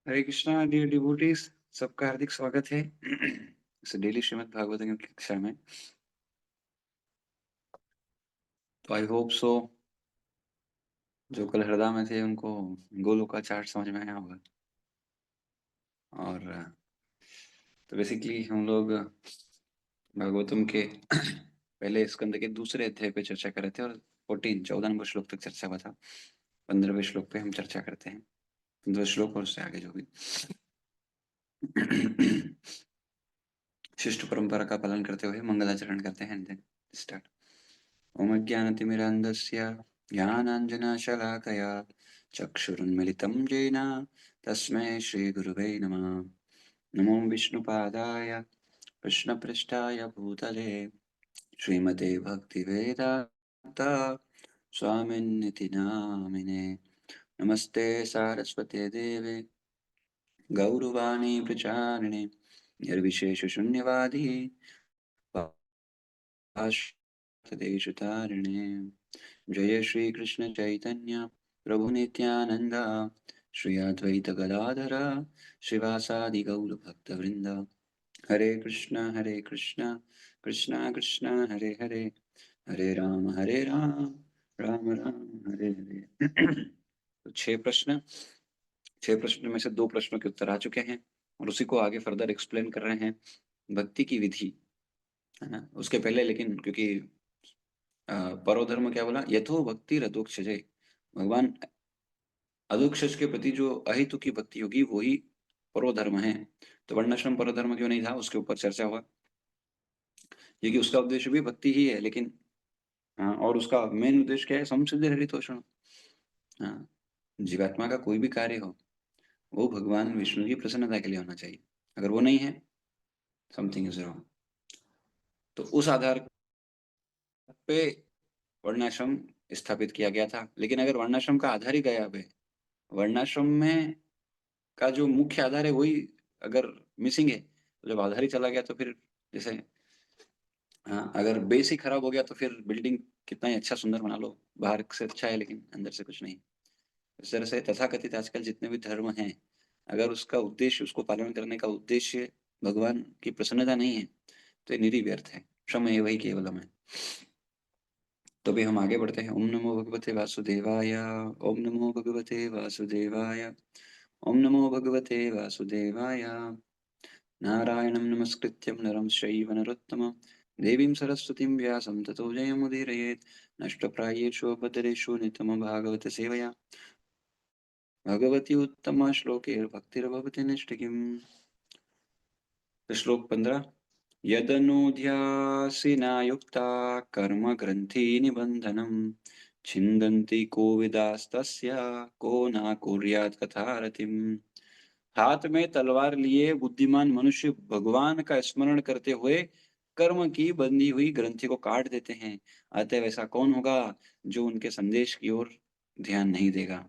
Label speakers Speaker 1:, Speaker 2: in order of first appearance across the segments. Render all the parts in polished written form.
Speaker 1: हरे Krishna dear devotees, सबका हार्दिक स्वागत है इस डेली श्रीमद् भागवतम की कक्षा में। तो आई होप सो जो कल हृदय में थे उनको गोलोक का चार्ट समझ में आया होगा। और तो बेसिकली हम लोग भागवतम के पहले स्कंद के दूसरे अध्याय पे चर्चा कर रहे थे और 14 नंबर श्लोक तक चर्चा हुआ था। 15वें श्लोक पे हम चर्चा करते हैं, 15 श्लोक और उससे आगे जो भी शिष्ट परंपरा का पालन करते हुए मंगलाचरण करते हैं। Then start. ओम अज्ञानतिमिरान्धस्य ज्ञानाञ्जनशलाकया चक्षुरुन्मिलितं येन तस्मै श्रीगुरुवे नमः। नमो विष्णुपादाय कृष्णपृष्ठाय भूतले श्रीमते भक्तिवेदान्त स्वामिन्निति नामिने। नमस्ते सारस्वते देवे गौरवाणी प्रचारिणे निर्विशेषशून्यवादी देशतारिणे। जय श्री कृष्ण चैतन्य प्रभु नित्यानंद श्री अद्वैत गदाधर श्रीवासादि गौर भक्त वृंद। हरे कृष्ण कृष्ण कृष्ण हरे हरे, हरे राम राम राम हरे हरे। तो 6 प्रश्न में से 2 प्रश्नों के उत्तर आ चुके हैं और उसी को आगे फर्दर एक्सप्लेन कर रहे हैं। भक्ति की विधि है ना, उसके पहले लेकिन क्योंकि परोधर्म क्या बोला, यथो भक्ति रतोक्षजे, भगवान अधोक्षज के प्रति जो अहितु की भक्ति होगी वही परोधर्म है। तो वर्णाश्रम परोधर्म क्यों नहीं था, उसके ऊपर चर्चा हुआ, क्योंकि उसका उद्देश्य भी भक्ति ही है। लेकिन हाँ, और उसका मेन उद्देश्य क्या है, समसिद्धि हरितोषण। हाँ, जीवात्मा का कोई भी कार्य हो वो भगवान विष्णु की प्रसन्नता के लिए होना चाहिए। अगर वो नहीं है, समथिंग इज रॉन्ग। तो उस आधार पे वर्णाश्रम स्थापित किया गया था। लेकिन अगर वर्णाश्रम का आधार ही गया है, वर्णाश्रम में का जो मुख्य आधार है वही अगर मिसिंग है, तो जब आधार ही चला गया तो फिर जैसे हाँ, अगर बेस ही खराब हो गया तो फिर बिल्डिंग कितना ही अच्छा सुंदर बना लो, बाहर से अच्छा है लेकिन अंदर से कुछ नहीं। इस तरह से तथाकथित आजकल जितने भी धर्म हैं, अगर उसका उद्देश्य, उसको पालन करने का उद्देश्य भगवान की प्रसन्नता नहीं है तो ये निरी व्यर्थ है, श्रम है वही केवलम है। तो भी हम आगे बढ़ते हैं। ओम नमो भगवते वासुदेवाय, ओम नमो भगवते वासुदेवाय, ओम नमो भगवते वासुदेवाय। नारायणं नमस्कृत्यं नरं चैव नरोत्तमं देवीं सरस्वतीं व्यासं ततो जयमुदीरयेत्। नष्टप्रायेषु अभद्रेषु नित्यं भागवत सेवया भगवती उत्तम श्लोके भक्तिर्भवति नैष्ठिकीम्। श्लोक 15। यदनुध्यासिना युक्ता कर्म ग्रंथि निबंधनम छिन्दन्ति कोविदास्तस्य को न कुर्यात् कथारतिम। हाथ में तलवार लिए बुद्धिमान मनुष्य भगवान का स्मरण करते हुए कर्म की बंधी हुई ग्रंथि को काट देते हैं। अतः वैसा कौन होगा जो उनके संदेश की ओर ध्यान नहीं देगा।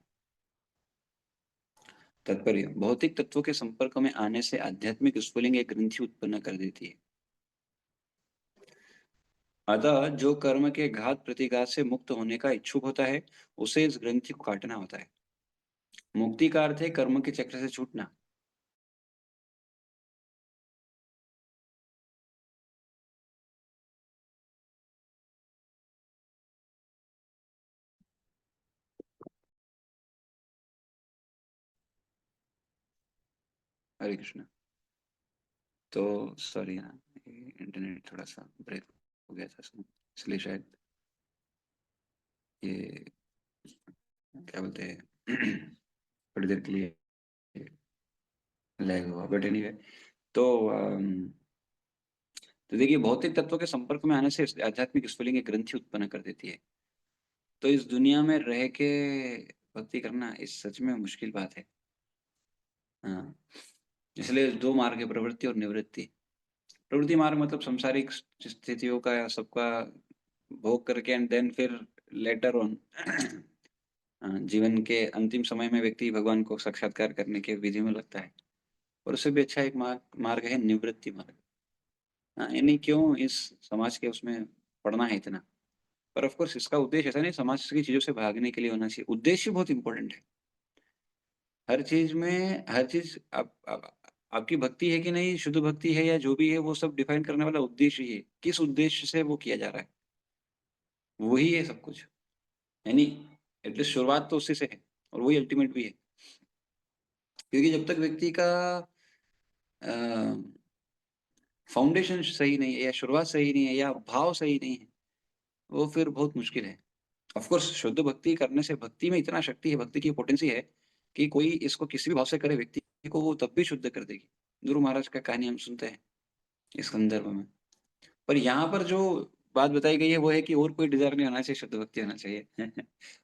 Speaker 1: तात्पर्य, भौतिक तत्वों के संपर्क में आने से आध्यात्मिक स्फुलिंग एक ग्रंथि उत्पन्न कर देती है। अतः जो कर्म के घात प्रतिघात से मुक्त होने का इच्छुक होता है उसे इस ग्रंथि को काटना होता है। मुक्ति का अर्थ है कर्म के चक्र से छूटना। हरे कृष्ण। तो सॉरी ना, इंटरनेट थोड़ा सा ब्रेक हो गया था इसलिए शायद ये क्या बोलते हैं थोड़ी देर के लिए लैग हुआ, बट एनीवे। तो तो देखिए, भौतिक तत्वों के संपर्क में आने से आध्यात्मिक स्फुलिंग एक ग्रंथि उत्पन्न कर देती है। तो इस दुनिया में रह के भक्ति करना इस सच में मुश्किल बात है। हाँ, इसलिए 2 मार्ग है, प्रवृत्ति और निवृत्ति। प्रवृत्ति मार्ग मतलब सांसारिक स्थितियों का या सबका भोग करके एंड देन फिर लेटर ऑन जीवन के अंतिम समय में व्यक्ति भगवान को साक्षात्कार करने के विधि में लगता है। और उससे भी अच्छा एक मार्ग है निवृत्ति मार्ग। हाँ, यानी क्यों इस समाज के उसमें पढ़ना है इतना। पर ऑफ कोर्स इसका उद्देश्य ऐसा नहीं समाज की चीजों से भागने के लिए होना चाहिए, उद्देश्य बहुत इंपॉर्टेंट है। हर चीज़ में हर चीज़ आप आपकी भक्ति है कि नहीं, शुद्ध भक्ति है या जो भी है, वो सब डिफाइन करने वाला उद्देश्य ही है। किस उद्देश्य से वो किया जा रहा है, वही है सब कुछ। यानी एटलीस्ट शुरुआत तो उसी से है और वही अल्टीमेट भी है। क्योंकि जब तक व्यक्ति का अ, फाउंडेशन सही नहीं है या शुरुआत सही नहीं है या भाव सही नहीं है, वो फिर बहुत मुश्किल है। ऑफ कोर्स शुद्ध भक्ति करने से भक्ति में इतना शक्ति है, भक्ति की पोटेंसी है कि कोई इसको किसी भी भाव से करे व्यक्ति को वो तब भी शुद्ध कर देगी। ध्रुव महाराज का कहानी हम सुनते हैं इस संदर्भ में। पर यहाँ पर जो बात बताई गई है वो है कि और कोई डिज़ायर नहीं होना चाहिए, शुद्ध भक्ति होना चाहिए।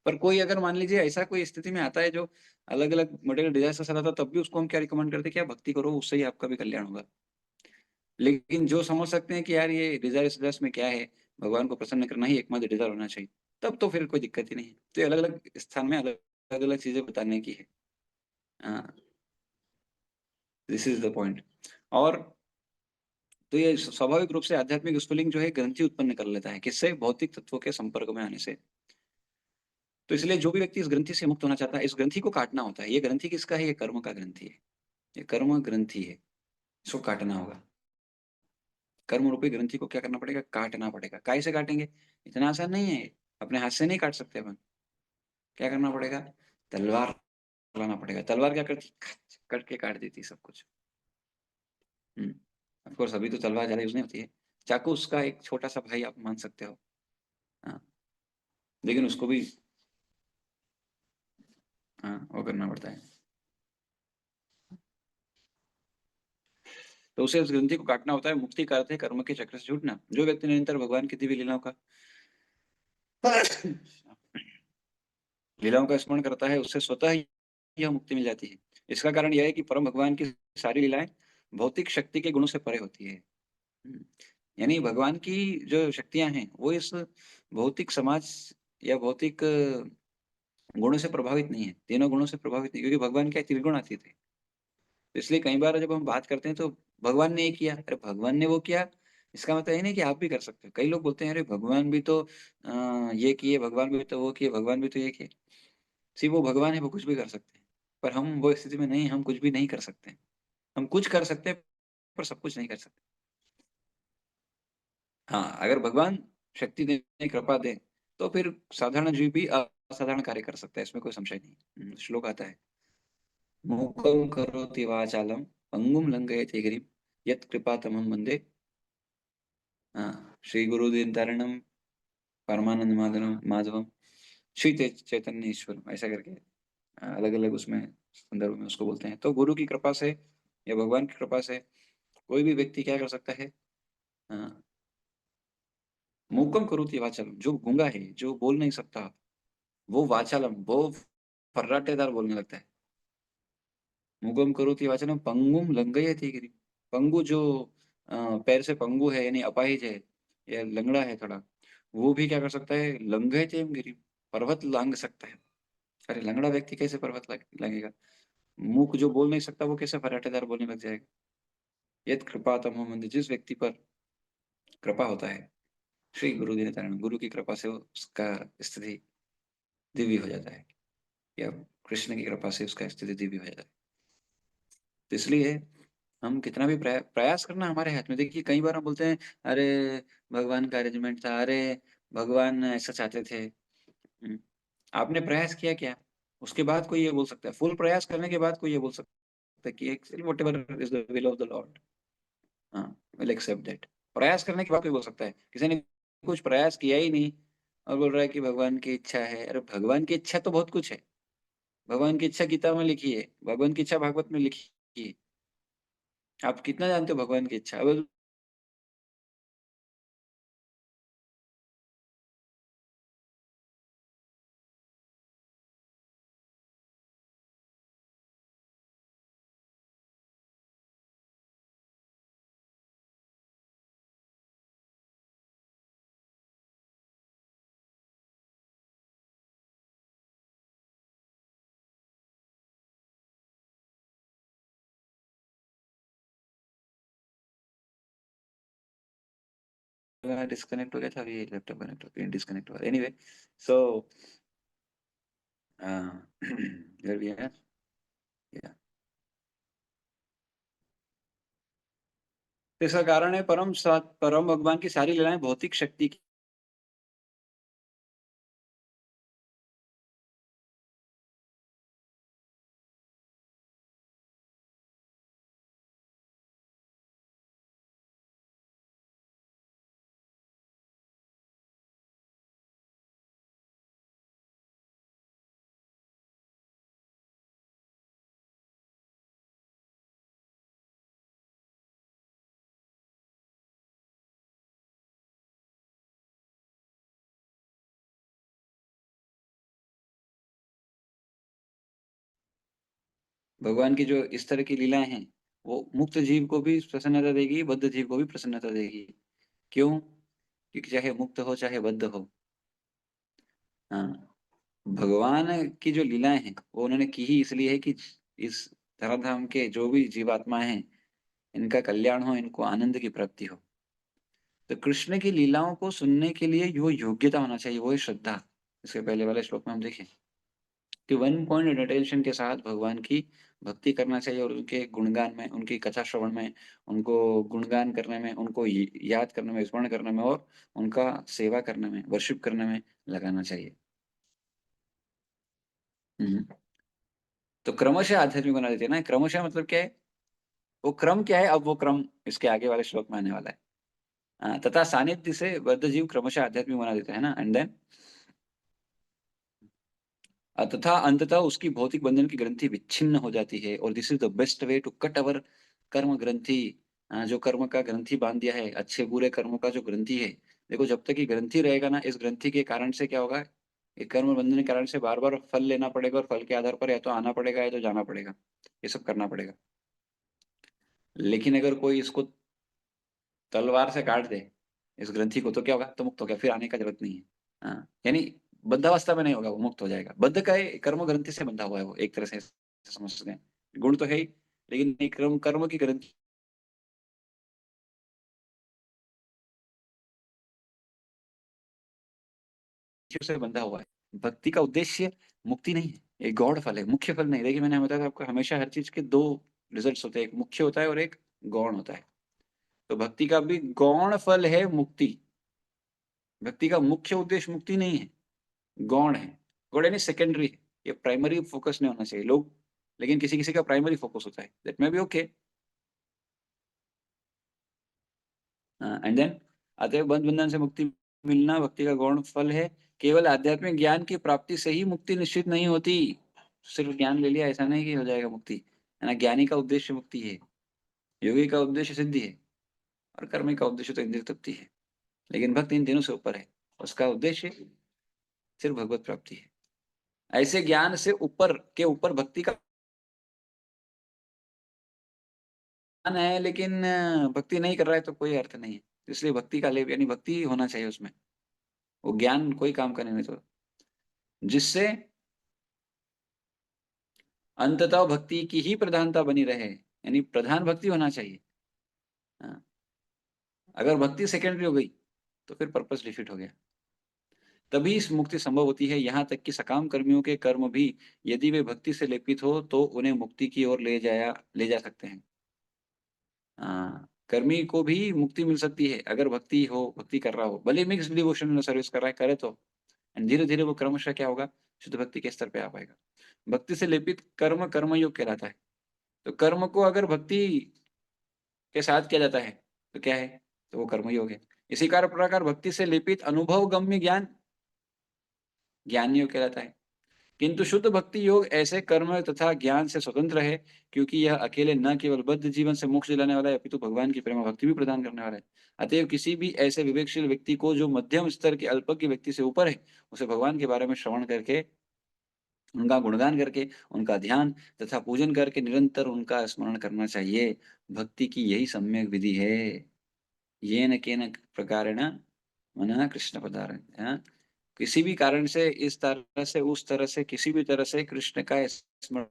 Speaker 1: पर कोई अगर मान लीजिए ऐसा कोई स्थिति में आता है जो अलग-अलग मटेरियल डिज़ायर से आता है, तब भी उसको हम क्या रिकमेंड करते हैं कि आप भक्ति करो, उससे ही आपका भी कल्याण होगा। लेकिन जो समझ सकते हैं कि यार ये डिज़ायर इस रस में क्या है, भगवान को प्रसन्न करना ही एकमात्र डिज़ायर होना चाहिए, तब तो फिर कोई दिक्कत ही नहीं है। तो ये अलग-अलग स्थान में अलग-अलग चीज़ें बताने की है। हाँ, दिस इज़ द पॉइंट। और तो ये स्वाभाविक रूप से आध्यात्मिक स्फुलिंग जो है ग्रंथि उत्पन्न कर लेता है। किससे? भौतिक तत्वों के संपर्क में आने से। तो इसलिए जो भी व्यक्ति इस ग्रंथि से मुक्त होना चाहता है, इस ग्रंथि को काटना होता है। ये ग्रंथि किसका है? ये कर्म का ग्रंथि है। ये कर्म ग्रंथि है। इसको काटना होगा। कर्म रूपी ग्रंथि को क्या करना पड़ेगा? काटना पड़ेगा। काहे से काटेंगे? इतना आसान नहीं है ये। अपने हाथ से नहीं काट सकते अपन। क्या करना पड़ेगा? तलवार लाना पड़ेगा। तलवार क्या करती? खच करके काट देती है सब कुछ। हुँ। ऑफ़ कोर्स अभी तो तलवार ज़्यादा यूज़ नहीं होती है। चाकू उसका एक छोटा-सा भाई आप मान सकते हो। हाँ, लेकिन उसको भी हाँ, वो करना पड़ता है। तो उसे उस ग्रंथि को काटना होता है, मुक्ति का अर्थ है कर्म के चक्र से छूटना। जो व्यक्ति निरंतर भगवान की दिव्य लीलाओं का लीलाओं का स्मरण करता है, उससे स्वतः ही यह मुक्ति मिल जाती है। इसका कारण यह है कि परम भगवान की सारी लीलाएँ भौतिक शक्ति के गुणों से परे होती है। हुँ, यानी भगवान की जो शक्तियाँ हैं, वो इस भौतिक समाज या भौतिक गुणों से प्रभावित नहीं है, तीनों गुणों से प्रभावित नहीं क्योंकि भगवान क्या है त्रिगुणातीत है। तो इसलिए कई बार जब हम बात करते हैं तो भगवान ने ये किया, अरे भगवान ने वो किया, इसका मतलब ये नहीं कि आप भी कर सकते हो। कई लोग बोलते हैं अरे भगवान भी तो ये किए, भगवान भी तो वो किए, भगवान भी तो ये किए। सी वो भगवान है, वो कुछ भी कर सकते हैं। पर हम वो स्थिति में नहीं हैं, हम कुछ भी नहीं कर सकते हैं। हम कुछ कर सकते हैं, पर सब कुछ नहीं कर सकते। हाँ, अगर भगवान शक्ति दें, कृपा दें, तो फिर साधारण जीव भी असाधारण कार्य कर सकता है, इसमें कोई संशय नहीं। श्लोक आता है, मूकं करोति वाचालं पंगुं लंघयते गिरिं यत्कृपातमहं वन्दे श्रीगुरुदीनतारिणं परमानंद माधवम श्री चैतन्य ईश्वरम ऐसा करके अलग-अलग उसमें संदर्भ में उसको बोलते हैं। तो गुरु की कृपा से या भगवान की कृपा से कोई भी व्यक्ति क्या कर सकता है अ, मूकं करोति वाचालम जो गूंगा है, जो बोल नहीं सकता, वो वाचालम वो फर्राटेदार बोलने लगता है। मूकं करोति वाचालम पंगुम लंघयते गिरिम। पंगु जो पैर से पंगु है यानी अपाहिज है या लंगड़ा है थोड़ा, वो भी क्या कर सकता है लंघयते गिरिम पर्वत लांघ सकता है। अरे लंगड़ा व्यक्ति कैसे पर्वत लांघेगा? मूक जो बोल नहीं सकता वो कैसे फर्राटेदार बोलने लग जाएगा? यत् कृपा तमो मंद जिस व्यक्ति पर कृपा होता है, श्री गुरु दीनतारिणम गुरु की कृपा से उसका स्थिति दिव्य हो जाता है या कृष्ण की कृपा से उसका स्थिति दिव्य हो जाता है। तो इसलिए हम कितना भी प्रयास करना हमारे हाथ में। देखिए कई बार हम बोलते हैं, "अरे! भगवान का अरेंजमेंट था, अरे! भगवान ऐसा चाहते थे।" हुँ, आपने प्रयास किया क्या? उसके बाद कोई ये बोल सकता है, फुल प्रयास करने के बाद कोई ये बोल सकता है कि actually whatever is the will of the Lord हाँ, विल एक्सेप्ट दैट। प्रयास करने के बाद कोई बोल सकता है। किसी ने कुछ प्रयास किया ही नहीं और बोल रहा है कि भगवान की इच्छा है। अरे भगवान की इच्छा तो बहुत कुछ है। भगवान की इच्छा गीता में लिखी है, भगवान की इच्छा भागवत में लिखी है। आप कितना जानते हो भगवान की इच्छा? अब डिस्कनेक्ट हो गया था, अभी लैपटॉप कनेक्ट हो गया, डिस्कनेक्ट हुआ। Anyway so uh, where we are या तो इसका कारण है परम भगवान की सारी लीलाएं भौतिक शक्ति की। भगवान की जो इस तरह की लीलाएं हैं, वो मुक्त जीव को भी प्रसन्नता देगी, बद्ध जीव को भी प्रसन्नता देगी। क्यों? क्योंकि चाहे मुक्त हो चाहे बद्ध हो, हाँ, भगवान की जो लीलाएं हैं वो उन्होंने की ही इसलिए है कि इस धराधाम के जो भी जीवात्माएं हैं, इनका कल्याण हो, इनको आनंद की प्राप्ति हो। तो कृष्ण की लीलाओं को सुनने के लिए वो योग्यता होना चाहिए, वो है श्रद्धा। इसके पहले वाले श्लोक में हम देखें कि वन पॉइंट अटेंशन के साथ भगवान की भक्ति करना चाहिए और उनके गुणगान में, उनकी कथा श्रवण में, उनको गुणगान करने में, उनको याद करने में, स्मरण करने में और उनका सेवा करने में, वर्शिप करने में लगाना चाहिए। हम्म। तो क्रमशः आध्यात्मिक बना देते हैं ना। क्रमशः मतलब क्या है? वो क्रम क्या है? अब वो क्रम इसके आगे वाले श्लोक में आने वाला है। तथा सानिध्य से बद्ध जीव क्रमशः आध्यात्मिक बना देते हैं ना। एंड देन तथा अंततः उसकी भौतिक बंधन की ग्रंथि विच्छिन्न हो जाती है। और this is the best way to cut our karma granthi. जो कर्म का ग्रंथि बांध दिया है, अच्छे बुरे कर्मों का जो ग्रंथि है, देखो जब तक ये ग्रंथि रहेगा ना, इस ग्रंथि के कारण से क्या होगा? ये कर्म बंधन के कारण से बार बार फल लेना पड़ेगा और फल के आधार पर या तो आना पड़ेगा या तो जाना पड़ेगा, ये सब करना पड़ेगा। लेकिन अगर कोई इसको तलवार से काट दे, इस ग्रंथि को, तो क्या होगा? तो मुक्त हो गया, फिर आने का जरूरत नहीं है। हाँ, यानी बद्धावस्था में नहीं होगा, वो मुक्त हो जाएगा। बद्ध का है, कर्म ग्रंथि से बंधा हुआ है वो, एक तरह से समझ सकते हैं। गुण तो है ही, लेकिन ये कर्म कर्म की ग्रंथि से बंधा हुआ है। भक्ति का उद्देश्य मुक्ति नहीं है, ये गौड़ फल है, मुख्य फल नहीं। देखिए मैंने बताया था आपको, हमेशा हर चीज के दो रिजल्ट्स होते हैं, एक मुख्य होता है और एक गौण होता है। तो भक्ति का भी गौण फल है मुक्ति। भक्ति का मुख्य उद्देश्य मुक्ति नहीं है, गौण है। गौण यानी सेकेंडरी है, ये प्राइमरी फोकस नहीं होना चाहिए लोग, लेकिन किसी किसी का प्राइमरी फोकस होता है, that may be okay. And then अतएव बंध बंधन से मुक्ति मिलना भक्ति का गौण फल है। केवल आध्यात्मिक ज्ञान की प्राप्ति से ही मुक्ति निश्चित नहीं होती। सिर्फ ज्ञान ले लिया ऐसा नहीं कि हो जाएगा मुक्ति, है ना। ज्ञानी का उद्देश्य मुक्ति है, योगी का उद्देश्य सिद्धि है, और कर्मी का उद्देश्य तो इंद्रिय तृप्ति है। लेकिन भक्त इन तीनों से ऊपर है, उसका उद्देश्य सिर्फ भगवत प्राप्ति है। ऐसे ज्ञान से ऊपर के ऊपर भक्ति का ज्ञान है, लेकिन भक्ति नहीं कर रहा है तो कोई अर्थ नहीं है। इसलिए भक्ति का लेप यानी भक्ति होना चाहिए उसमें, वो ज्ञान कोई काम करने नहीं। तो जिससे अंततः भक्ति की ही प्रधानता बनी रहे, यानी प्रधान भक्ति होना चाहिए। हाँ, अगर भक्ति सेकेंडरी हो गई तो फिर पर्पस डिफीट हो गया। तभी इस मुक्ति संभव होती है। यहाँ तक कि सकाम कर्मियों के कर्म भी यदि वे भक्ति से लेपित हो तो उन्हें मुक्ति की ओर ले जा सकते हैं। हाँ, कर्मी को भी मुक्ति मिल सकती है अगर भक्ति हो, भक्ति कर रहा हो, भले मिक्स डिवोशन में सर्विस कर रहा है, करे तो धीरे धीरे वो क्रमशः क्या होगा? शुद्ध भक्ति के स्तर पे आ पाएगा। भक्ति से लेपित कर्म कर्मयोग कहलाता है। तो कर्म को अगर भक्ति के साथ किया जाता है तो क्या है? तो वो कर्मयोग है। इसी प्रकार भक्ति से लेपित अनुभव गम्य ज्ञान ज्ञान योग कहलाता है। किंतु शुद्ध भक्ति योग ऐसे कर्म तथा ज्ञान से स्वतंत्र है, क्योंकि यह अकेले न केवल बद्ध जीवन से मोक्ष दिलाने वाला है, अपितु भगवान की प्रेम भक्ति भी प्रदान करने वाला है। अतएव किसी भी ऐसे विवेकशील व्यक्ति को जो मध्यम स्तर के अल्पज्ञ व्यक्ति से ऊपर है, उसे भगवान के बारे में श्रवण करके, उनका गुणगान करके, उनका ध्यान तथा पूजन करके निरंतर उनका स्मरण करना चाहिए। भक्ति की यही सम्यक विधि है। ये न केन प्रकारेण मन कृष्ण पदार, किसी भी कारण से, इस तरह से, उस तरह से, किसी भी तरह से कृष्ण का स्मरण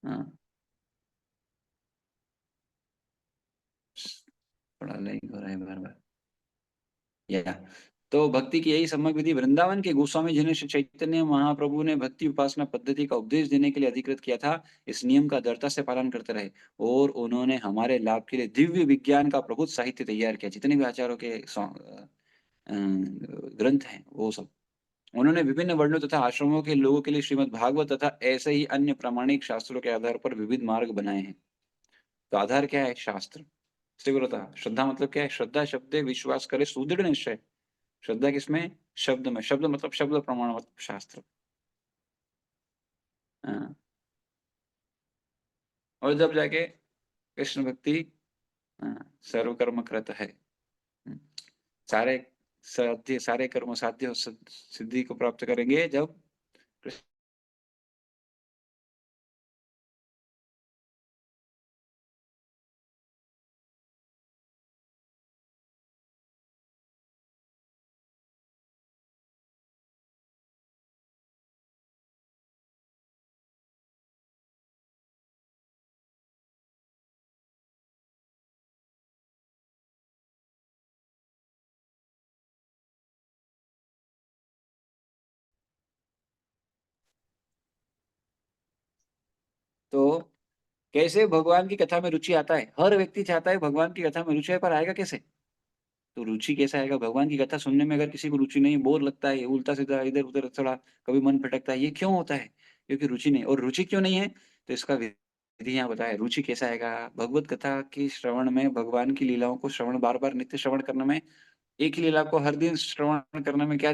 Speaker 1: हाँ, थोड़ा लाइक हो रहा है बार बार। या तो भक्ति की यही सम्यक विधि वृंदावन के गोस्वामी जी ने श्री चैतन्य महाप्रभु ने भक्ति उपासना पद्धति का उपदेश देने के लिए अधिकृत किया था। इस नियम का दृढ़ता से पालन करते रहे और उन्होंने हमारे लाभ के लिए दिव्य विज्ञान का प्रभुत साहित्य तैयार किया। जितने भी आचार्यों के ग्रंथ हैं वो सब उन्होंने विभिन्न वर्णों तथा आश्रमों के लोगों के लिए श्रीमद् भागवत तथा ऐसे ही अन्य प्रामाणिक शास्त्रों के आधार पर विविध मार्ग बनाए हैं। तो आधार क्या है? शास्त्र। तीव्रता श्रद्धा मतलब क्या है? श्रद्धा शब्द है, विश्वास करे सुदृढ़ निश्चय। श्रद्धा किसमें? शब्द में। शब्द मतलब शब्द प्रमाण मतलब शास्त्र। हाँ, और जब जाके कृष्ण भक्ति सर्वकर्म कृत है। हम्म, सारे साध्य सारे कर्म साध्य और सिद्धि को प्राप्त करेंगे जब कृष्ण। तो कैसे भगवान की कथा में रुचि आता है? हर व्यक्ति चाहता है भगवान की कथा में रुचि है, पर आएगा कैसे? तो रुचि कैसे आएगा? भगवान की कथा सुनने में अगर किसी को रुचि नहीं, बोर लगता है, उल्टा सीधा इधर उधर थोड़ा कभी मन भटकता है, ये क्यों होता है? क्योंकि रुचि नहीं। और रुचि क्यों नहीं है? तो इसका विधि यहाँ बताया। रुचि कैसे आएगा? भगवत कथा की श्रवण में, भगवान की लीलाओं को श्रवण बार बार नित्य श्रवण करने में, एक ही लीला को हर दिन श्रवण करने में क्या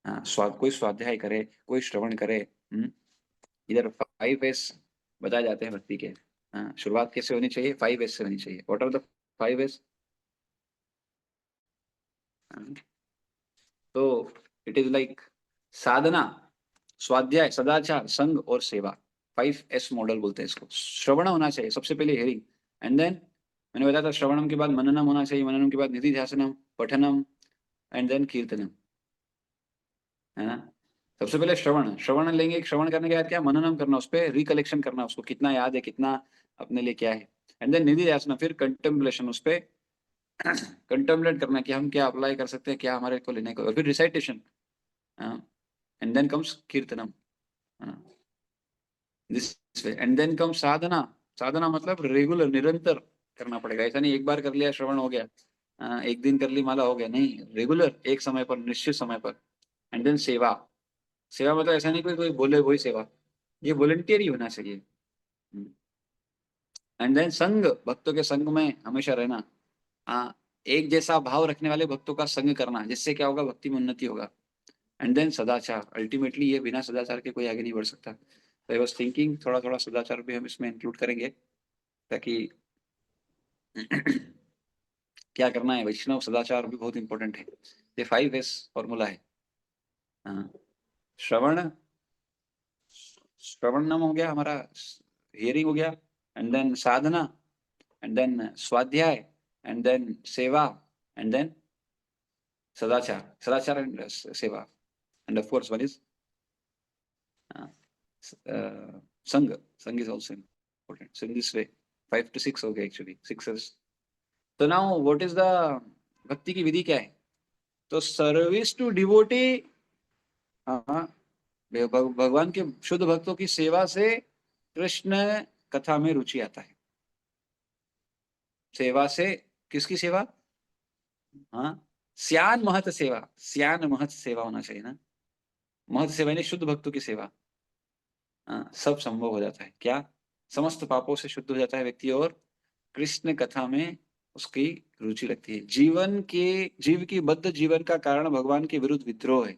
Speaker 1: हाँ, कोई स्वाध्याय करे, कोई श्रवण करे। इधर 5 एस बताए जाते हैं भक्ति के। हाँ, शुरुआत कैसे होनी चाहिए? 5 एस से होनी चाहिए। What are the 5 S? तो इट इज लाइक साधना, स्वाध्याय, सदाचार, संग और सेवा। 5 एस मॉडल बोलते हैं इसको। श्रवण होना चाहिए सबसे पहले, हेयरिंग। एंड देन मैंने बताया था श्रवणम के बाद मननम होना चाहिए, मननम के बाद निधिध्यासनम, पठनम, एंड देन कीर्तनम। है ना? सबसे पहले श्रवण, श्रवण लेंगे। श्रवण करने के बाद क्या? मननम करना, उस पर रिकलेक्शन करना, उसको कितना याद है, कितना अपने लिए क्या है। एंड देन निधि ध्यान, फिर कंटेम्पलेशन, उस पे कंटेम्पलेट करना कि हम क्या अप्लाई कर सकते हैं, क्या हमारे को लेने को, और फिर recitation. And then comes kirtanam. This way and then come sadhana. साधना मतलब रेगुलर, निरंतर करना पड़ेगा। ऐसा नहीं एक बार कर लिया श्रवण हो गया, एक दिन कर ली माला हो गया, नहीं, रेगुलर, एक समय पर, निश्चित समय पर। एंड देन सेवा। सेवा मतलब ऐसा नहीं कोई कोई बोले वही सेवा, ये वॉलंटियर ही होना चाहिए। एंड देन संग, भक्तों के संग में हमेशा रहना। हाँ, एक जैसा भाव रखने वाले भक्तों का संग करना, जिससे क्या होगा? भक्ति में उन्नति होगा। एंड देन सदाचार। अल्टीमेटली ये बिना सदाचार के कोई आगे नहीं बढ़ सकता। तो आई वाज थिंकिंग थोड़ा थोड़ा सदाचार भी हम इसमें इंक्लूड करेंगे, ताकि क्या करना है, वैष्णव सदाचार भी बहुत इंपॉर्टेंट है। ये 5 एस फॉर्मूला है। हाँ, श्रवण, श्रवणम हो गया हमारा, हियरिंग हो गया। And then sadhana, and then swadhyaya, and then seva, and then sadachar. Sadachar and seva, and of course one is sang. Sang is also important. So in this way 5 to 6 हो गया, एक्चुअली 6 तो नाउ व्हाट इज द भक्ति की विधि क्या है? तो सर्विस टू डिवोटी। हाँ, भगवान के शुद्ध भक्तों की सेवा से कृष्ण कथा में रुचि आता है। सेवा से, किसकी सेवा? हाँ, श्यान महत सेवा। श्यान महत सेवा होना चाहिए ना। महत सेवा यानी शुद्ध भक्तों की सेवा। हाँ, सब संभव हो जाता है क्या? समस्त पापों से शुद्ध हो जाता है व्यक्ति, और कृष्ण कथा में उसकी रुचि लगती है। जीवन के, जीव की बद्ध जीवन का कारण भगवान के विरुद्ध विद्रोह है।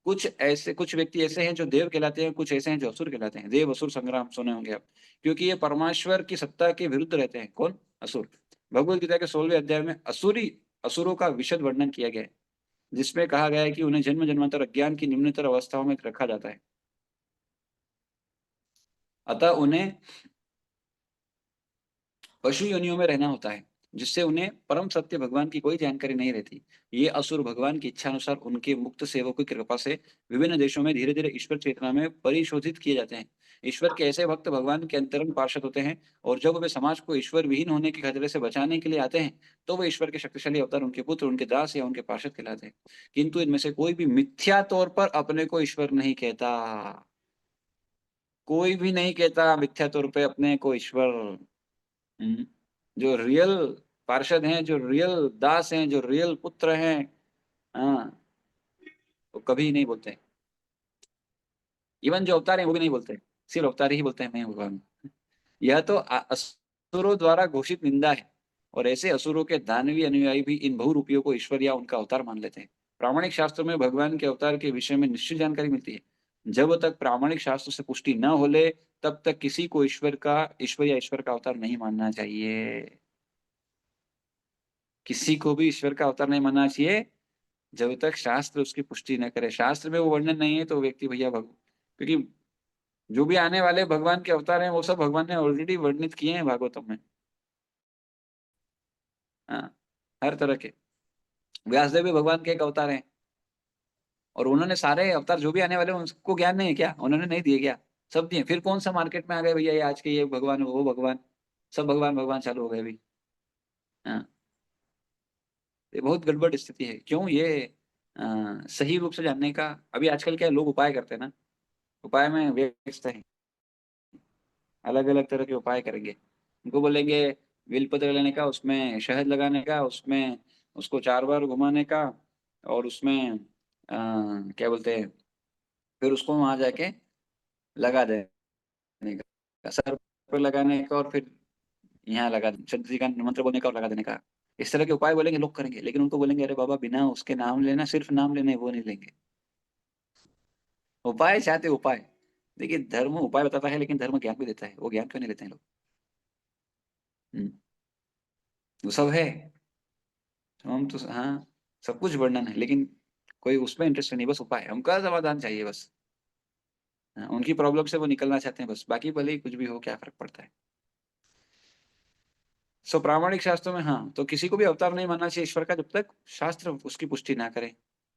Speaker 1: कुछ व्यक्ति ऐसे हैं जो देव कहलाते हैं, कुछ ऐसे हैं जो असुर कहलाते हैं। देव असुर संग्राम सुने होंगे आप, क्योंकि ये परमेश्वर की सत्ता के विरुद्ध रहते हैं। कौन? असुर। भगवत गीता के 16वें अध्याय में असुरी असुरों का विशद वर्णन किया गया है, जिसमें कहा गया है कि उन्हें जन्म जन्मांतर अज्ञान की निम्नतर अवस्थाओं में रखा जाता है। अतः उन्हें पशु योनियों में रहना होता है, जिससे उन्हें परम सत्य भगवान की कोई जानकारी नहीं रहती। ये असुर भगवान की इच्छा अनुसार उनके मुक्त सेवकों की कृपा से विभिन्न देशों में धीरे धीरे ईश्वर चेतना में परिशोधित किए जाते हैं। ईश्वर के ऐसे भक्त भगवान के अंतरंग पार्षद होते हैं, और जब वे समाज को ईश्वर विहीन होने के खतरे से बचाने के लिए आते हैं, तो वे ईश्वर के शक्तिशाली अवतार, उनके पुत्र, उनके दास या उनके पार्षद कहलाते हैं। किंतु इनमें से कोई भी मिथ्या तौर पर अपने को ईश्वर नहीं कहता। कोई भी नहीं कहता मिथ्या तौर पे अपने को ईश्वर। हुँ। जो रियल पार्षद हैं, जो रियल दास हैं, जो रियल पुत्र हैं, हाँ, वो कभी नहीं बोलते। इवन जो अवतार हैं, वो भी नहीं बोलते। सिर्फ अवतार ही बोलते हैं, मैं भगवान हूँ। यह तो असुरों द्वारा घोषित निंदा है, और ऐसे असुरों के दानवीय अनुयायी भी इन बहुरूपियों को ईश्वर या उनका अवतार मान लेते हैं। प्रामाणिक शास्त्रों में भगवान के अवतार के विषय में निश्चित जानकारी मिलती है। जब तक प्रामाणिक शास्त्र से पुष्टि न हो ले, तब तक किसी को ईश्वर या ईश्वर का अवतार नहीं मानना चाहिए। किसी को भी ईश्वर का अवतार नहीं मानना चाहिए, जब तक शास्त्र उसकी पुष्टि न करे। शास्त्र में वो वर्णन नहीं है, तो व्यक्ति भैया क्योंकि जो भी आने वाले भगवान के अवतार हैं, वो सब भगवान ने ऑलरेडी वर्णित किए हैं भागवतम में। हाँ, हर तरह के। व्यासदेव भी भगवान के एक अवतार हैं, और उन्होंने सारे अवतार जो भी आने वाले हैं, उनको ज्ञान नहीं है क्या? उन्होंने नहीं दिए क्या? सब दिए। फिर कौन सा मार्केट में आ गए भैया, ये आज के ये भगवान, वो भगवान, सब भगवान भगवान चालू हो गए अभी। हाँ, ये बहुत गड़बड़ स्थिति है। क्यों? ये सही रूप से जानने का अभी आजकल क्या है, लोग उपाय करते हैं ना, उपाय में व्यस्त है, अलग अलग तरह के उपाय करेंगे। उनको बोलेंगे बेलपत्र लेने का, उसमें शहद लगाने का, उसमें उसको 4 बार घुमाने का, और उसमें क्या बोलते हैं, फिर उसको वहां जाके लगा देने का, सर पर लगाने का, और फिर यहाँ लगा जी का मंत्र बोलने का और लगा देने का। इस तरह के उपाय बोलेंगे, लोग करेंगे, लेकिन उनको बोलेंगे अरे बाबा बिना उसके नाम लेना, सिर्फ नाम लेने, वो नहीं लेंगे। उपाय चाहते उपाय। देखिए, धर्म उपाय बताता है, लेकिन धर्म ज्ञान भी देता है। वो ज्ञान क्यों नहीं लेते हैं लोग? हम्म, वो सब है। हम तो हाँ, सब कुछ वर्णन है, लेकिन कोई उसमें इंटरेस्ट नहीं, बस उपाय, हमका समाधान चाहिए बस। हाँ, उनकी प्रॉब्लम से वो निकलना चाहते हैं बस, बाकी भले ही कुछ भी हो, क्या फर्क पड़ता है। सो प्रामाणिक शास्त्रों में, हाँ, तो किसी को भी अवतार नहीं मानना चाहिए ईश्वर का, जब तक शास्त्र उसकी पुष्टि ना करे।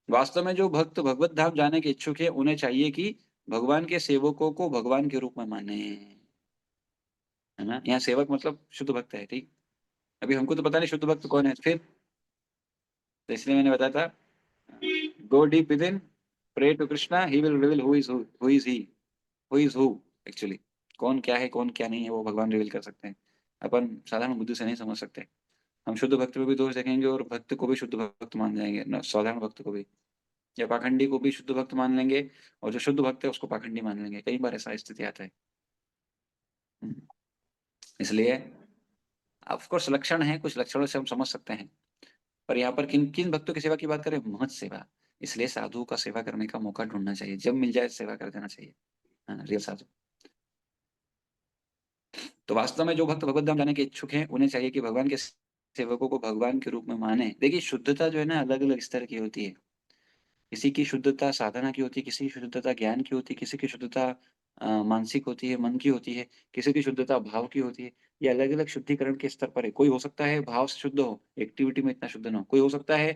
Speaker 1: वास्तव में जो भक्त भगवत धाम जाने के इच्छुक है, उन्हें चाहिए कि भगवान के सेवकों को भगवान के रूप में माने, है ना? यहाँ सेवक मतलब शुद्ध भक्त है, ठीक। अभी हमको तो पता नहीं शुद्ध भक्त कौन है, फिर तो इसलिए मैंने बताया था, go deep within, pray to Krishna, he will reveal who is he, who is who actually. कौन क्या है, कौन क्या नहीं है, वो भगवान रिवील कर सकते हैं। अपन साधारण बुद्धि से नहीं समझ सकते। हम शुद्ध भक्त में भी दोष देखेंगे, और भक्त को भी शुद्ध भक्त मान जाएंगे, साधारण भक्त को भी, या पाखंडी को भी शुद्ध भक्त मान लेंगे, और जो शुद्ध भक्त है उसको पाखंडी मान लेंगे। कई बार ऐसा स्थिति आता है। हम्म, इसलिए ऑफ कोर्स लक्षण है, कुछ लक्षणों से हम समझ सकते हैं। पर यहाँ पर किन किन भक्तों की सेवा की बात करें? महत सेवा। इसलिए साधु का सेवा करने का मौका ढूंढना चाहिए, जब मिल जाए सेवा कर देना चाहिए। हाँ, रियल साधु। तो वास्तव में जो भक्त भगवत धाम जाने के इच्छुक हैं, उन्हें चाहिए कि भगवान के सेवकों को भगवान के रूप में माने। देखिए, शुद्धता जो है ना, अलग अलग स्तर की होती है। किसी की शुद्धता साधना की होती है, किसी की शुद्धता ज्ञान की होती है, किसी की शुद्धता मानसिक होती है, मन की होती है, किसी की शुद्धता भाव की होती है। ये अलग अलग शुद्धिकरण के स्तर पर है। कोई हो सकता है भाव से शुद्ध हो, एक्टिविटी में इतना शुद्ध ना हो। कोई हो सकता है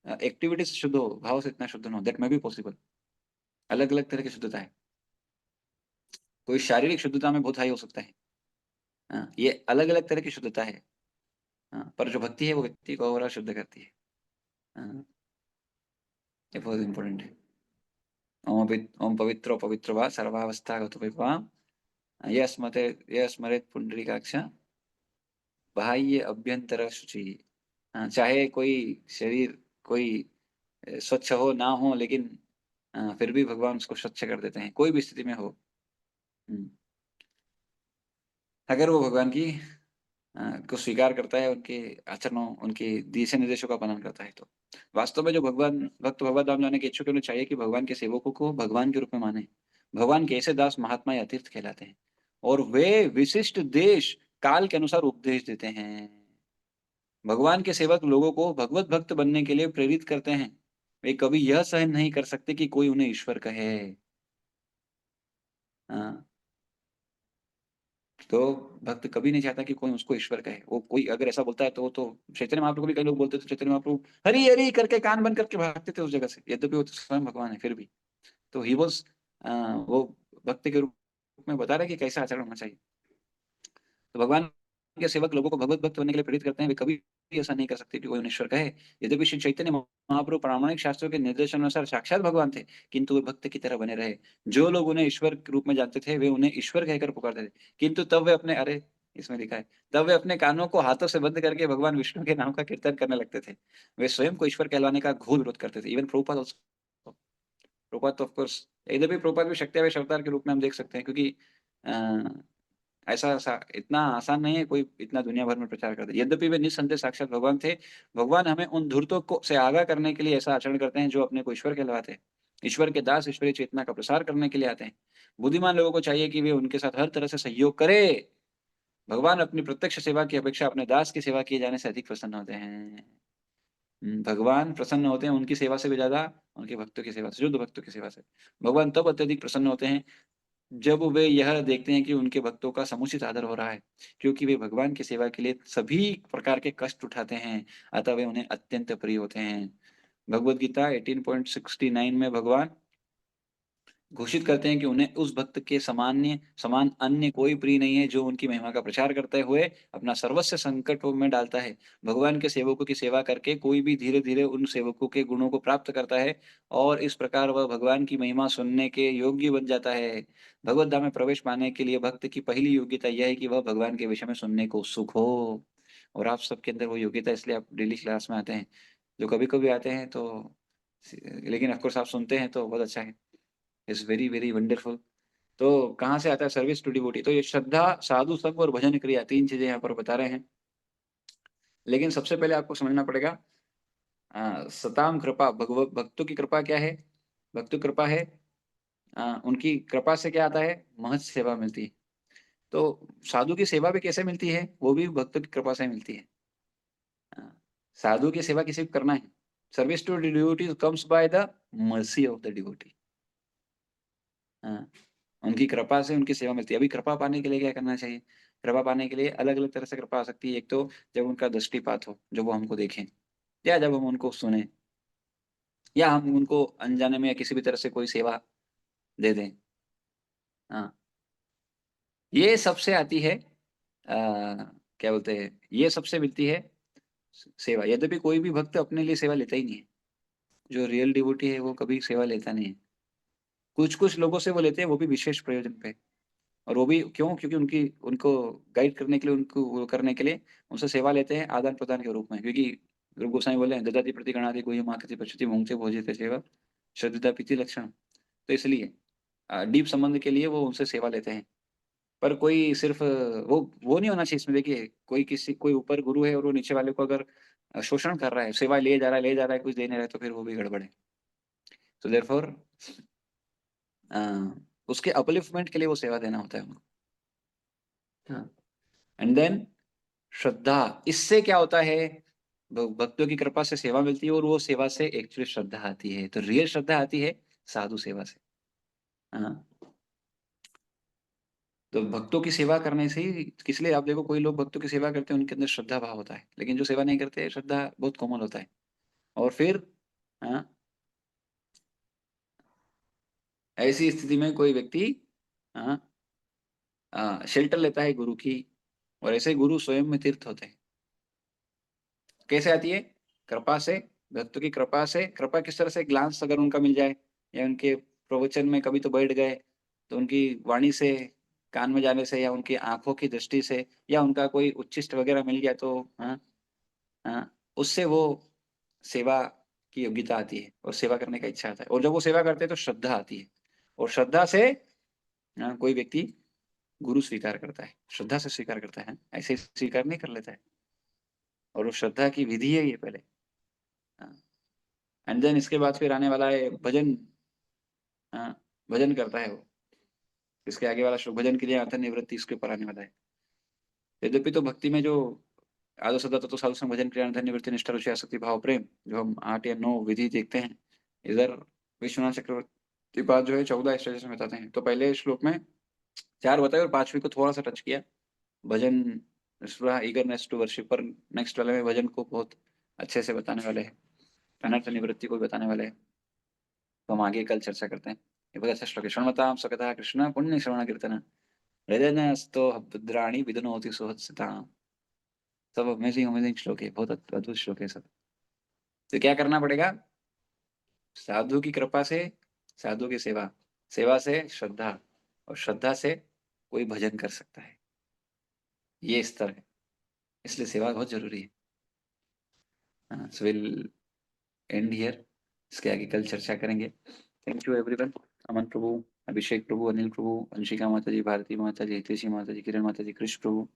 Speaker 1: एक्टिविटी से शुद्ध हो, भाव से इतना शुद्ध ना हो। That may be possible. अलग अलग तरह की शुद्धता है। कोई शारीरिक शुद्धता में बहुत हाई हो सकता है। हाँ, ये अलग अलग तरह की शुद्धता है। हाँ, पर जो भक्ति है, वो व्यक्ति को ओवरऑल शुद्ध करती है। हाँ, ये बहुत इंपॉर्टेंट है। ओम पवित्रो पवित्र वा सर्वावस्था वा, यह स्मते, यह स्मरेत पुंडरीकाक्ष, बाह्य अभ्यंतर शुचि। हाँ, चाहे कोई शरीर, कोई स्वच्छ हो ना हो, लेकिन फिर भी भगवान उसको स्वच्छ कर देते हैं, कोई भी स्थिति में हो। हम्म, अगर वो भगवान की को स्वीकार करता है, उनके आचरणों, उनके दिशा निर्देशों का पालन करता है, तो वास्तव में जो भगवान भक्त भगवत धाम जाने के इच्छुक है, उन्हें चाहिए कि भगवान के सेवकों को भगवान के रूप में माने। भगवान के ऐसे दास महात्मा या तीर्थ कहलाते हैं, और वे विशिष्ट देश काल के अनुसार उपदेश देते हैं। भगवान के सेवक लोगों को भगवत भक्त बनने के लिए प्रेरित करते हैं। वे कभी यह सहन नहीं कर सकते कि कोई उन्हें ईश्वर कहे। हाँ, तो भक्त कभी नहीं चाहता कि कोई उसको ईश्वर कहे। वो कोई अगर ऐसा बोलता है तो वो तो चैतन्य महाप्रभु को भी कई लोग बोलते थे, चैतन्य महाप्रभु हरि हरि करके कान बंद करके भागते थे उस जगह से, यद्यपि वो तो स्वयं भगवान है फिर भी। तो ही वाज वो भक्त के रूप में बता रहे हैं कि कैसा आचरण होना चाहिए। तो भगवान के सेवक लोगों को भगवत भक्त बनने के लिए प्रेरित करते हैं। वे कभी भी ऐसा नहीं कर सकते कि कोई उन्हें ईश्वर कहे। यद्यपि श्री चैतन्य महाप्रभु प्रामाणिक शास्त्रों के निर्देशानुसार साक्षात भगवान थे, किंतु वे भक्त की तरह बने रहे। जो लोग उन्हें ईश्वर के रूप में जानते थे, वे उन्हें ईश्वर कहकर पुकारते थे। किंतु तब वे अपने अरे इसमें लिखा है, तब वे अपने कानों को हाथों से बंद करके भगवान विष्णु के नाम का कीर्तन करने लगते थे। वे स्वयं को ईश्वर कहलाने का घोर विरोध करते थे। इवन प्रभुपाद ऑल्सो, प्रभुपाद तो ऑफ कोर्स, यद्यपि प्रभुपाद भी शक्ति आवेश अवतार के रूप में हम देख सकते हैं, क्योंकि ऐसा इतना आसान नहीं है कोई इतना दुनिया भर में प्रचार कर दे। यद्यपि वे निस्संदेह साक्षात भगवान थे। भगवान हमें उन धूर्तों को से आगाह करने के लिए ऐसा आचरण करते हैं जो अपने को ईश्वर कहलाते हैं। ईश्वर के दास ईश्वरीय चेतना का प्रसार करने के लिए आते हैं। बुद्धिमान लोगों को चाहिए कि वे उनके साथ हर तरह से सहयोग करें। भगवान अपनी प्रत्यक्ष सेवा की अपेक्षा अपने दास की सेवा किए जाने से अधिक प्रसन्न होते हैं। भगवान प्रसन्न होते हैं उनकी सेवा से भी ज्यादा उनके भक्तों की सेवा से, शुद्ध भक्तों की सेवा से। भगवान तब अत्यधिक प्रसन्न होते हैं जब वे यह देखते हैं कि उनके भक्तों का समुचित आदर हो रहा है, क्योंकि वे भगवान की सेवा के लिए सभी प्रकार के कष्ट उठाते हैं, अतः वे उन्हें अत्यंत प्रिय होते हैं। भगवद गीता 18.69 में भगवान घोषित करते हैं कि उन्हें उस भक्त के समान अन्य कोई प्रिय नहीं है जो उनकी महिमा का प्रचार करते हुए अपना सर्वस्व संकटों में डालता है। भगवान के सेवकों की सेवा करके कोई भी धीरे धीरे उन सेवकों के गुणों को प्राप्त करता है और इस प्रकार वह भगवान की महिमा सुनने के योग्य बन जाता है। भगवत धाम में प्रवेश पाने के लिए भक्त की पहली योग्यता यह है कि वह भगवान के विषय में सुनने को उत्सुक हो। और आप सबके अंदर वो योग्यता, इसलिए आप डेली क्लास में आते हैं। जो कभी कभी आते हैं तो लेकिन ऑफकोर्स आप सुनते हैं तो बहुत अच्छा है। Is very very wonderful. तो कहाँ से आता है सर्विस टू डिवोटी? तो ये श्रद्धा, साधु संग और भजन क्रिया, तीन चीजें यहाँ पर बता रहे हैं। लेकिन सबसे पहले आपको समझना पड़ेगा सताम कृपा, भगवत भक्तों की कृपा क्या है? भक्तों की कृपा है उनकी कृपा से क्या आता है? महत सेवा मिलती है। तो साधु की सेवा भी कैसे मिलती है? वो भी भक्तों की कृपा से मिलती है। साधु की सेवा किसी को करना है, service to devotee comes by the mercy of the devotee. उनकी कृपा से उनकी सेवा मिलती है। अभी कृपा पाने के लिए क्या करना चाहिए? कृपा पाने के लिए अलग-अलग तरह से कृपा आ सकती है। एक तो जब उनका दृष्टिपात हो, जब वो हमको देखें, या जब हम उनको सुनें, या हम उनको अनजाने में या किसी भी तरह से कोई सेवा दे दें। हाँ, ये सबसे आती है क्या बोलते हैं, ये सबसे मिलती है सेवा। यद्यपि कोई भी भक्त अपने लिए सेवा लेता ही नहीं है। जो रियल डिवोटी है वो कभी सेवा लेता नहीं है। कुछ-कुछ लोगों से वो लेते हैं, वो भी विशेष प्रयोजन पे। और वो भी क्यों? क्योंकि उनकी उनको गाइड करने के लिए, उनको वो करने के लिए उनसे सेवा लेते हैं आदान-प्रदान के रूप में। क्योंकि रूप गोस्वामी बोले हैं, "ददाति प्रतिगणाति गुह्यमाकृति पश्यति मुंक्ते भोज्यते चैव श्रद्धेदापीति लक्षणम्।" तो इसलिए डीप संबंध के लिए वो उनसे सेवा लेते हैं। पर कोई सिर्फ़ वो नहीं होना चाहिए इसमें। देखिए, कोई ऊपर गुरु है और वो नीचे वाले को अगर शोषण कर रहा है, सेवा ले जा रहा है, कुछ दे नहीं रहा है, तो फिर वो भी गड़बड़ है। तो देयरफॉर अ, उसके अपलिफ्टमेंट के लिए वो सेवा देना होता है उनको। हाँ, एंड देन श्रद्धा, इससे क्या होता है? भक्तों की कृपा से सेवा मिलती है और वो सेवा से एक्चुअली श्रद्धा आती है। तो रियल श्रद्धा आती है साधु सेवा से। हाँ, तो भक्तों की सेवा करने से ही, इसलिए आप देखो कोई लोग भक्तों की सेवा करते हैं, उनके अंदर श्रद्धा भाव होता है, लेकिन जो सेवा नहीं करते, श्रद्धा बहुत कोमल होता है। और फिर हाँ, ऐसी स्थिति में कोई व्यक्ति हाँ, शेल्टर लेता है गुरु की, और ऐसे गुरु स्वयं में तीर्थ होते हैं। कैसे आती है? कृपा से, भक्तों की कृपा से। कृपा किस तरह से? ग्लांस अगर उनका मिल जाए, या उनके प्रवचन में कभी तो बैठ गए, तो उनकी वाणी से, कान में जाने से, या उनकी आँखों की दृष्टि से, या उनका कोई उच्छिष्ट वगैरह मिल गया, तो हाँ, हाँ, उससे वो सेवा की योग्यता आती है और सेवा करने का इच्छा आता है। और जब वो सेवा करते हैं तो श्रद्धा आती है, और श्रद्धा से कोई व्यक्ति गुरु स्वीकार करता है, श्रद्धा से स्वीकार करता है, ऐसे ही स्वीकार नहीं कर लेता है। और वो श्रद्धा की विधि है ये पहले। हाँ। एंड देन इसके बाद फिर आने वाला है भजन। हाँ, भजन करता है वो। इसके आगे वाला श्लोक भजन के लिए अर्थ निवृत्ति, इसके ऊपर आने वाला है। यद्यपि तो भक्ति में जो आदो सदा तत्व साधु संग भजन क्रिया धन्य वृत्ति निष्ठा रुचि आसक्ति भाव प्रेम, जो हम 8 या 9 विधि देखते हैं, इधर विश्वनाथ चक्रवर्ती पाद जो है 14 स्टेजेस में बताते हैं। तो पहले श्लोक में 4 बताए और 5वीं को थोड़ा सा टच किया, भजन ईगरनेस टू वर्शिप, पर नेक्स्ट वाले में भजन को बहुत अच्छे से बताने वाले हैं, अनर्थ निवृत्ति को बताने वाले हैं। तो हम आगे कल चर्चा करते हैं। ये बहुत अच्छा श्लोक है। शृण्वतां स्वकतः कृष्ण पुण्य श्रवण कीर्तन हृदयनस्तो भद्राणि विदनोति सुहृत्सिताः। सब अमेजिंग अमेजिंग श्लोक है, बहुत अद्भुत श्लोक है सब। तो क्या करना पड़ेगा? साधु की कृपा से साधु की सेवा, सेवा से श्रद्धा, और श्रद्धा से कोई भजन कर सकता है, ये स्तर है। इसलिए सेवा बहुत जरूरी है। सो विल एंड हियर, इसके आगे कल चर्चा करेंगे। Thank you everyone. Aman Prabhu, Abhishek Prabhu, Anil Prabhu, Anshika Mata ji, Bharti माता जी, हितेशी माता जी, किरण माता जी, कृष्ण प्रभु,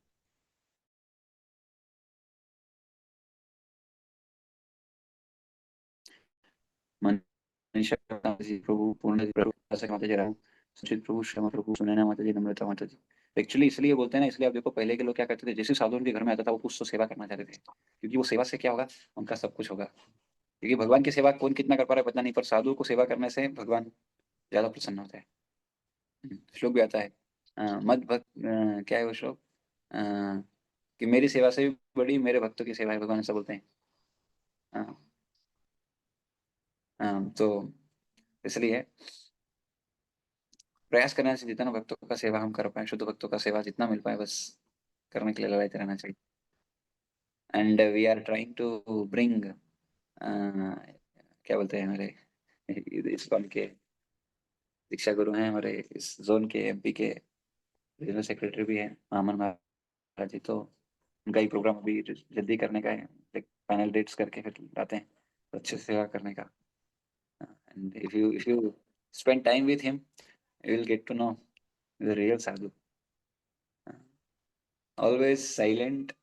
Speaker 1: मनीषा माता जी प्रभु, पूर्ण जी प्रभु, आशा माता जी, राहु, सुचित प्रभु, श्यामा प्रभु, सुनैना माता जी, नम्रता माता जी। एक्चुअली इसलिए बोलते हैं ना, इसलिए आप देखो पहले के लोग क्या करते थे, जैसे साधु उनके घर में आता था वो कुछ तो सेवा करना चाहते थे, क्योंकि वो सेवा से क्या होगा, उनका सब कुछ होगा। क्योंकि भगवान की सेवा कौन कितना कर पा रहा है पता नहीं, पर साधु को सेवा करने से भगवान ज्यादा प्रसन्न होता है। श्लोक भी आता है, मद भक्त, क्या है वो श्लोक, अ, कि मेरी सेवा से भी बड़ी मेरे भक्तों की सेवा है, भगवान ऐसा बोलते हैं। अ, तो इसलिए प्रयास करना चाहिए जितना भक्तों का सेवा हम कर पाए, शुद्ध भक्तों का सेवा जितना मिल पाए बस करने के लिए लड़ाई रहना चाहिए। And we are trying to bring, क्या बोलते हैं हमारे इस्कॉन के दीक्षा गुरु हैं, हमारे इस जोन के एमपी के रीजनल सेक्रेटरी भी हैं मामन महाराज जी, तो उनका ही प्रोग्राम अभी जल्दी करने का है, फाइनल डेट्स करके फिर लाते हैं, तो अच्छे से सेवा करने का। And if you spend time with him you will get to know the real sadhu, always silent.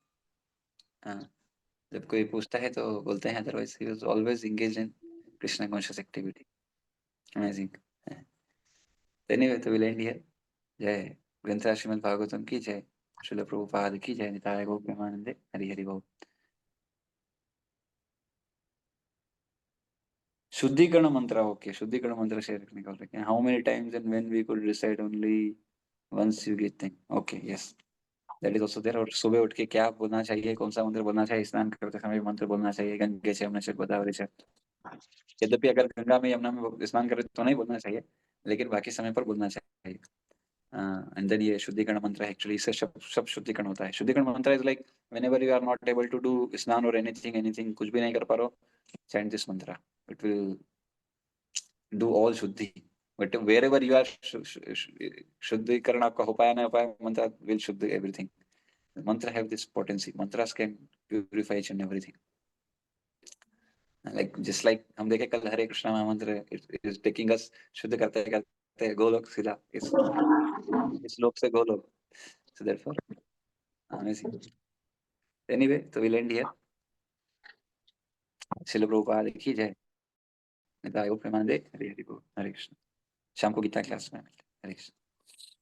Speaker 1: जब कोई पूछता है तो बोलते हैं, otherwise he was always engaged in Krishna conscious activity. Amazing. Anyway तो विल एंड हियर। जय ग्रंथ श्रीमद् भागवतम की जय, श्रील प्रभुपाद की जय, निताय गौर प्रेमानंदे, हरि हरि बोल। शुद्धिकरण मंत्र, ओके, शुद्धिकरण मंत्र शेयर करने का बोल, how many times and when we could recite only once you get thing, okay yes, that is also there. और सुबह उठ के क्या बोलना चाहिए, कौन सा मंत्र बोलना चाहिए, स्नान करते समय मंत्र बोलना चाहिए, गंगे से यमुना से गोदावरी से। यद्यपि अगर गंगा में यमुना में स्नान करे तो नहीं बोलना चाहिए, लेकिन बाकी समय पर बोलना चाहिए। एंड देन ये शुद्धिकरण मंत्र है, एक्चुअली इससे सब शुद्धिकरण होता है। शुद्धिकरण मंत्र is like whenever you are not able to do snan और एनीथिंग एनीथिंग, कुछ भी नहीं कर पा रहे हो, chant this mantra, it will do all shuddhi. But wherever you are, शुद्धिकरण आपका हो पाया ना हो पाया, मंत्र विल शुद्ध everything. Mantra have this potency, mantras can purify each and everything. Like just like हम देखे कल हरे कृष्णा महामंत्र इज टेकिंग अस, शुद्ध करते करते गोलोक सीधा इस लोक से Golok. So therefore, amazing. Anyway, तो we'll end here. शिल प्रभुपाद की जय, निताय गौर प्रेमानंदे, हरे हरि बोल, हरे कृष्ण। शाम को गीता क्लास में मिलते हैं। हरे कृष्ण।